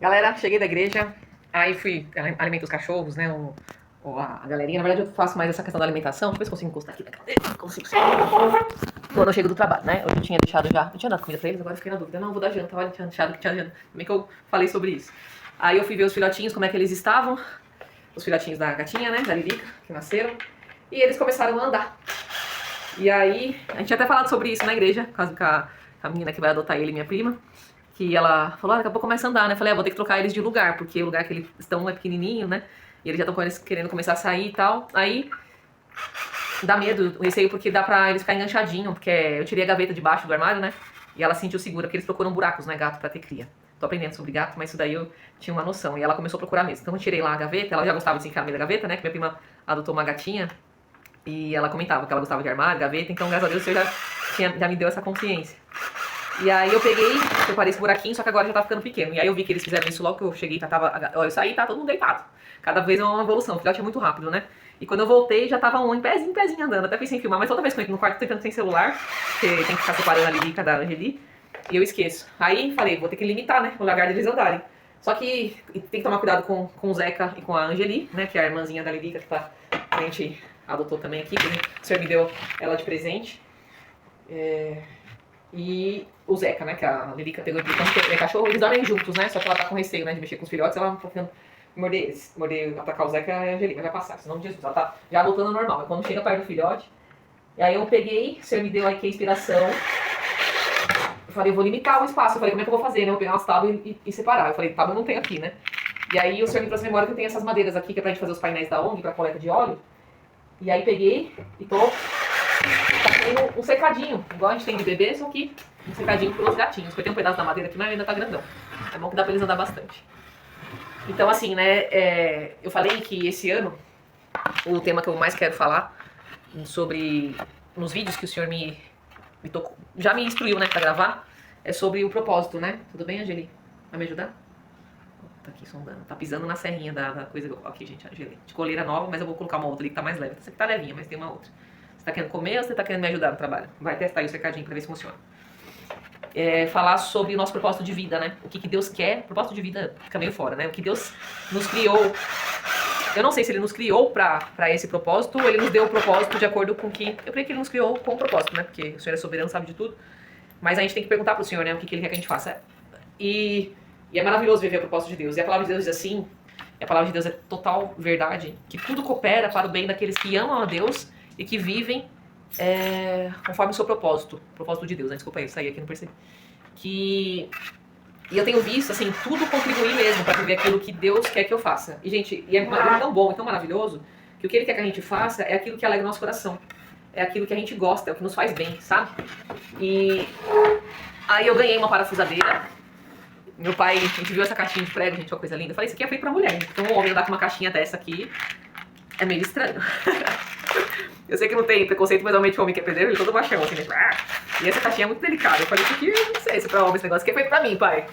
Galera, cheguei da igreja, aí fui alimentar os cachorros, né? A galerinha. Na verdade, eu faço mais essa questão da alimentação. Deixa eu ver se consigo encostar aqui na cadeira. Consigo sim. Quando eu chego do trabalho, né? Hoje eu tinha deixado já. Eu tinha dado comida pra eles, agora eu fiquei na dúvida. Não, vou dar janta. Olha, tinha deixado que tinha janta. Também que eu falei sobre isso. Aí eu fui ver os filhotinhos, como é que eles estavam. Os filhotinhos da gatinha, né? Da Lilica, que nasceram. E eles começaram a andar. E aí, a gente tinha até falado sobre isso na igreja, por causa com a menina que vai adotar ele, minha prima. Que ela falou, daqui a pouco começa a andar, né? Falei, vou ter que trocar eles de lugar, porque o lugar que eles estão é pequenininho, né? E eles já estão querendo começar a sair e tal. Aí, dá medo, receio, porque dá pra eles ficarem enganchadinhos, porque eu tirei a gaveta de baixo do armário, né? E ela sentiu segura, porque eles procuram buracos, né, gato, pra ter cria. Tô aprendendo sobre gato, mas isso daí eu tinha uma noção. E ela começou a procurar mesmo. Então eu tirei lá a gaveta, ela já gostava de se enfiar no meio da gaveta, né? Que minha prima adotou uma gatinha. E ela comentava que ela gostava de armário, gaveta, então graças a Deus você já me deu essa consciência. E aí eu peguei, separei esse buraquinho, só que agora já tá ficando pequeno. E aí eu vi que eles fizeram isso logo que eu cheguei, eu saí, tá todo mundo deitado. Cada vez é uma evolução, o filhote é muito rápido, né? E quando eu voltei, já tava um em pezinho andando. Até pensei em filmar, mas toda vez que eu entro no quarto, tentando sem celular, porque tem que ficar separando a Lilica da Angeli, e eu esqueço. Aí falei, vou ter que limitar, né, o lugar deles andarem. Só que tem que tomar cuidado com o Zeca e com a Angeli, né, que é a irmãzinha da Lilica, que a gente adotou também aqui, que o senhor me deu ela de presente. E o Zeca, né, que a Lilica pegou de tanto que é cachorro, eles dormem juntos, né, só que ela tá com receio, né, de mexer com os filhotes, ela tá tentando morder eles. Atacar o Zeca e a Angelica, vai passar, senão Jesus, ela tá já voltando ao normal. Mas quando chega perto do filhote, e aí eu peguei, o senhor me deu aqui a inspiração, eu falei, eu vou limitar o espaço, eu falei, como é que eu vou fazer, né, eu vou pegar umas tábuas e separar. Eu falei, tábua não tem aqui, né. E aí o senhor me trouxe a memória que tem essas madeiras aqui, que é pra gente fazer os painéis da ONG, pra coleta de óleo. E aí peguei e tô um secadinho, igual a gente tem de bebê, só que um secadinho pros gatinhos. Porque tem um pedaço da madeira aqui, mas ainda tá grandão. É bom que dá pra eles andar bastante. Então, assim, né, eu falei que esse ano, o tema que eu mais quero falar sobre, nos vídeos que o senhor já me instruiu, né, pra gravar, é sobre o propósito, né? Tudo bem, Angeli? Vai me ajudar? Tá aqui sondando. Tá pisando na serrinha da coisa. Aqui, gente, Angeli. De coleira nova, mas eu vou colocar uma outra ali que tá mais leve. Essa aqui tá levinha, mas tem uma outra. Você tá querendo comer ou você tá querendo me ajudar no trabalho? Vai testar aí o cercadinho pra ver se funciona. Falar sobre o nosso propósito de vida, né? O que Deus quer. Propósito de vida fica meio fora, né? O que Deus nos criou. Eu não sei se ele nos criou pra esse propósito ou ele nos deu o propósito de acordo com que... Eu creio que ele nos criou com o propósito, né? Porque o Senhor é soberano, sabe de tudo. Mas a gente tem que perguntar pro Senhor, né? O que ele quer que a gente faça. E é maravilhoso viver o propósito de Deus. E a palavra de Deus diz assim, a palavra de Deus é total verdade, que tudo coopera para o bem daqueles que amam a Deus e que vivem conforme o seu propósito. Propósito de Deus, né? Desculpa aí, eu saí aqui, não percebi. E eu tenho visto, assim, tudo contribuir mesmo para viver aquilo que Deus quer que eu faça. E, gente, é tão bom e tão maravilhoso que o que Ele quer que a gente faça é aquilo que alegra o nosso coração. É aquilo que a gente gosta, é o que nos faz bem, sabe? E aí eu ganhei uma parafusadeira. Meu pai, a gente viu essa caixinha de prego, gente, uma coisa linda. Eu falei, isso aqui é feito pra mulher. Então um homem andar com uma caixinha dessa aqui é meio estranho. Eu sei que não tem preconceito, mas realmente o homem que é pedreiro, ele é todo baixão, assim, né? E essa caixinha é muito delicada. Eu falei, isso aqui, não sei se é pra homem esse negócio aqui é feito pra mim, pai.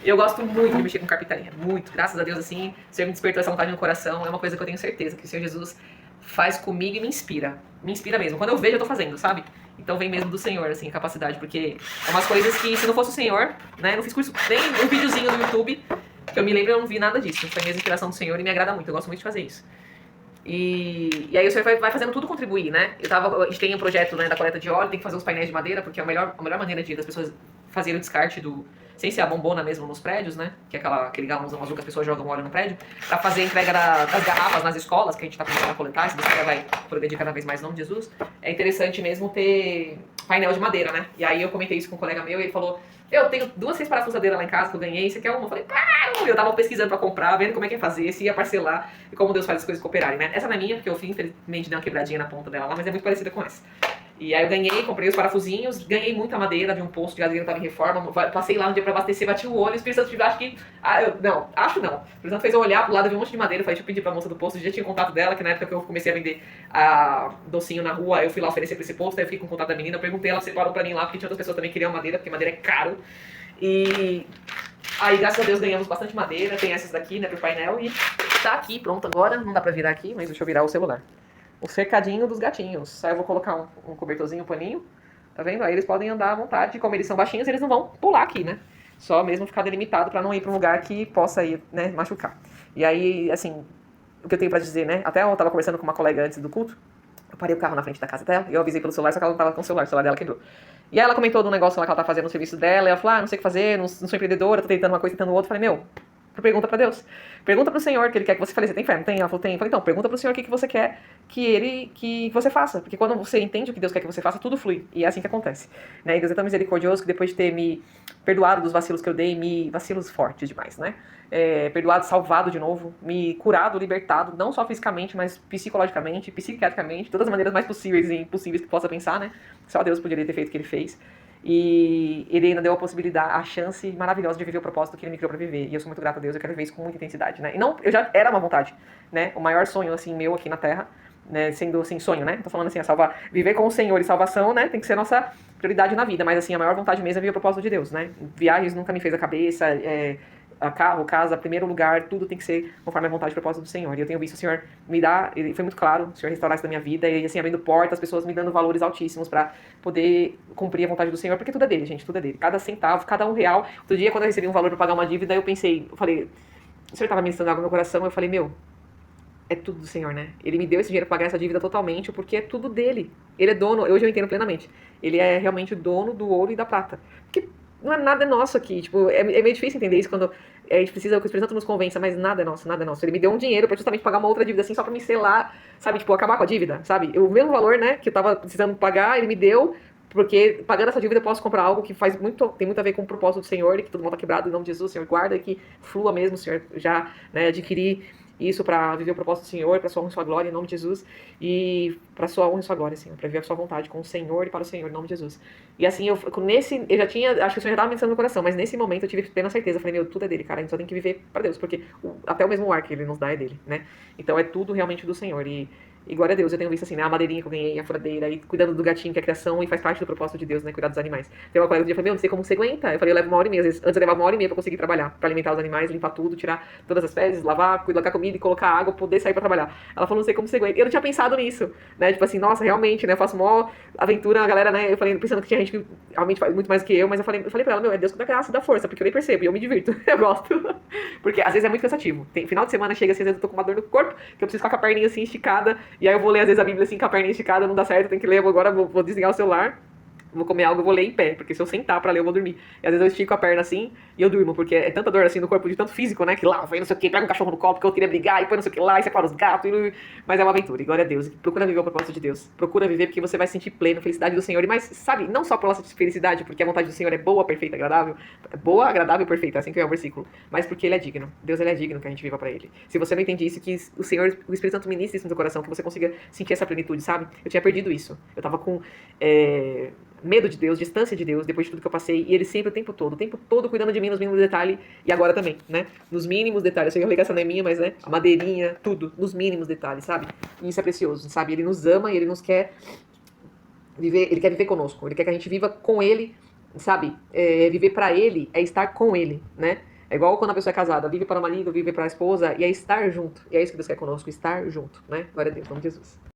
Eu gosto muito de mexer com carpintaria, muito. Graças a Deus, assim, o Senhor me despertou essa vontade no coração. É uma coisa que eu tenho certeza que o Senhor Jesus faz comigo e me inspira. Me inspira mesmo. Quando eu vejo, eu tô fazendo, sabe? Então vem mesmo do Senhor, assim, a capacidade. Porque é umas coisas que, se não fosse o Senhor, né? Eu não fiz curso, nem um videozinho no YouTube, que eu me lembro, eu não vi nada disso. Foi mesmo inspiração do Senhor e me agrada muito. Eu gosto muito de fazer isso. E aí o Senhor vai fazendo tudo contribuir, né? A gente tem um projeto, né, da coleta de óleo, tem que fazer uns painéis de madeira, porque é a melhor maneira das pessoas fazerem o descarte sem ser a bombona mesmo nos prédios, né? Que é aquele galãozão azul que as pessoas jogam óleo no prédio, pra fazer a entrega das garrafas nas escolas, que a gente tá começando a coletar, se você vai progredir cada vez mais em nome de Jesus. É interessante mesmo ter painel de madeira, né? E aí eu comentei isso com um colega meu e ele falou, eu tenho 2 parafusadeiras lá em casa que eu ganhei, você quer uma? Eu falei, claro! Eu tava pesquisando pra comprar, vendo como é que ia fazer, se ia parcelar e como Deus faz as coisas cooperarem, né? Essa não é minha, porque eu infelizmente dei uma quebradinha na ponta dela lá, mas é muito parecida com essa. E aí eu ganhei, comprei os parafusinhos, ganhei muita madeira de um posto de gasolina que tava em reforma, passei lá um dia pra abastecer, bati o olho, o Espírito Santo acho que... acho não. O Espírito Santo fez eu olhar pro lado, vi um monte de madeira, falei, deixa eu pedir pra moça do posto, já tinha contato dela, que na época que eu comecei a vender docinho na rua, eu fui lá oferecer pra esse posto, aí eu fiquei com contato da menina, eu perguntei, ela separou pra mim lá, porque tinha outras pessoas também que queriam madeira, porque madeira é caro. E aí, graças a Deus, ganhamos bastante madeira, tem essas daqui, né, pro painel, e tá aqui, pronto agora, não dá pra virar aqui, mas deixa eu virar o celular. O cercadinho dos gatinhos. Aí eu vou colocar um cobertorzinho, um paninho. Tá vendo? Aí eles podem andar à vontade. Como eles são baixinhos, eles não vão pular aqui, né? Só mesmo ficar delimitado para não ir para um lugar que possa ir, né, machucar. E aí, assim, o que eu tenho pra dizer, né? Até eu tava conversando com uma colega antes do culto. Eu parei o carro na frente da casa dela e eu avisei pelo celular, só que ela não tava com o celular dela quebrou. E aí ela comentou do negócio lá que ela tá fazendo no serviço dela, e ela falou, não sei o que fazer, não sou empreendedora, tô tentando uma coisa, tentando outra. Eu falei, meu, pergunta pra Deus. Pergunta pro Senhor o que Ele quer que você... Falei, você tem fé? Não tem? Ela falou, tem. Eu falei, então, pergunta pro Senhor o que você quer que você faça. Porque quando você entende o que Deus quer que você faça, tudo flui. E é assim que acontece. Né? E Deus é tão misericordioso que depois de ter me perdoado dos vacilos que eu dei, vacilos fortes demais, né? Perdoado, salvado de novo, me curado, libertado, não só fisicamente, mas psicologicamente, psiquiatricamente, todas as maneiras mais possíveis e impossíveis que possa pensar, né? Só Deus poderia ter feito o que Ele fez. E Ele ainda deu a possibilidade, a chance maravilhosa de viver o propósito que Ele me criou pra viver. E eu sou muito grata a Deus, eu quero viver isso com muita intensidade, né? E não, eu já era uma vontade, né? O maior sonho, assim, meu aqui na Terra, né? Sendo, assim, sonho, né? Tô falando assim, viver com o Senhor e salvação, né? Tem que ser nossa prioridade na vida. Mas, assim, a maior vontade mesmo é viver o propósito de Deus, né? Viagens nunca me fez a cabeça, carro, casa, primeiro lugar, tudo tem que ser conforme a vontade e propósito do Senhor. E eu tenho visto o Senhor me dar, ele foi muito claro, o Senhor restaurar isso da minha vida, e assim, abrindo portas, as pessoas me dando valores altíssimos pra poder cumprir a vontade do Senhor, porque tudo é dele, gente, tudo é dele. Cada centavo, cada R$1. Outro dia, quando eu recebi um valor pra pagar uma dívida, eu falei, o Senhor tava ministrando algo no meu coração, eu falei, meu, é tudo do Senhor, né? Ele me deu esse dinheiro pra pagar essa dívida totalmente, porque é tudo dele. Ele é dono, hoje eu entendo plenamente. Ele é realmente o dono do ouro e da prata. Porque não é nada nosso aqui, tipo, é meio difícil entender isso quando a gente precisa que o Espírito Santo nos convença, mas nada é nosso, nada é nosso. Ele me deu um dinheiro pra justamente pagar uma outra dívida, assim, só pra me selar, sabe, tipo, acabar com a dívida, sabe? O mesmo valor, né, que eu tava precisando pagar, ele me deu, porque pagando essa dívida eu posso comprar algo que tem muito a ver com o propósito do Senhor, e que todo mundo tá quebrado, em nome de Jesus, Senhor, guarda, e que flua mesmo, Senhor, já, né, adquirir isso para viver o propósito do Senhor, para sua honra e sua glória, em nome de Jesus, e para sua honra e sua glória, Senhor, para viver a sua vontade com o Senhor e para o Senhor, em nome de Jesus. E assim, eu já tinha, acho que o Senhor já estava pensando no coração, mas nesse momento eu tive plena certeza, eu falei, meu, tudo é dele, cara, a gente só tem que viver para Deus, porque até o mesmo ar que ele nos dá é dele, né? Então é tudo realmente do Senhor, e glória a Deus, eu tenho visto assim, né, a madeirinha que eu ganhei, a furadeira, e cuidando do gatinho, que é a criação, e faz parte do propósito de Deus, né, cuidar dos animais. Tem uma colega que dia falou, meu, não sei como você aguenta. Eu falei, eu levo 1h30, às vezes, antes eu levava 1h30 pra conseguir trabalhar, pra alimentar os animais, limpar tudo, tirar todas as fezes, lavar, colocar comida e colocar água, poder sair pra trabalhar. Ela falou, não sei como você aguenta. E eu não tinha pensado nisso, né, tipo assim, nossa, realmente, né, eu faço mó aventura, a galera, né, eu falei, pensando que tinha gente que realmente faz muito mais que eu, mas eu falei pra ela, meu, é Deus que dá graça e dá força, porque eu nem percebo, e eu me divirto, eu gosto. Porque às vezes é muito cansativo. Final de semana chega assim, às vezes eu tô com uma dor no corpo, que eu preciso ficar com a perninha assim esticada, e aí eu vou ler às vezes a Bíblia assim com a perninha esticada, não dá certo, eu tenho que ler, agora vou desligar o celular, vou comer algo, eu vou ler em pé, porque se eu sentar pra ler, eu vou dormir. E às vezes eu estico a perna assim e eu durmo, porque é tanta dor assim no corpo, de tanto físico, né? Que lá, vai não sei o que, pega um cachorro no copo, que eu queria brigar, e põe não sei o que lá, e separa os gatos, mas é uma aventura, e glória a Deus. Procura viver o propósito de Deus. Procura viver porque você vai sentir pleno, felicidade do Senhor. Mas, sabe, não só pela felicidade, porque a vontade do Senhor é boa, perfeita, agradável. Boa, agradável e perfeita, assim que é o versículo. Mas porque Ele é digno. Deus, Ele é digno que a gente viva pra Ele. Se você não entende isso, que o Senhor, o Espírito Santo ministre isso no seu coração, que você consiga sentir essa plenitude, sabe? Eu tinha perdido isso. Eu tava com medo de Deus, distância de Deus, depois de tudo que eu passei, e Ele sempre, o tempo todo cuidando de mim nos mínimos detalhes, e agora também, né? Nos mínimos detalhes, eu sei que a ligação não é minha, mas, né? A madeirinha, tudo, nos mínimos detalhes, sabe? E isso é precioso, sabe? Ele nos ama e Ele nos quer viver, Ele quer viver conosco, Ele quer que a gente viva com Ele, sabe? Viver pra Ele é estar com Ele, né? É igual quando a pessoa é casada, vive para o marido, vive para a esposa, e é estar junto. E é isso que Deus quer conosco, estar junto, né? Glória a Deus, em nome de Jesus.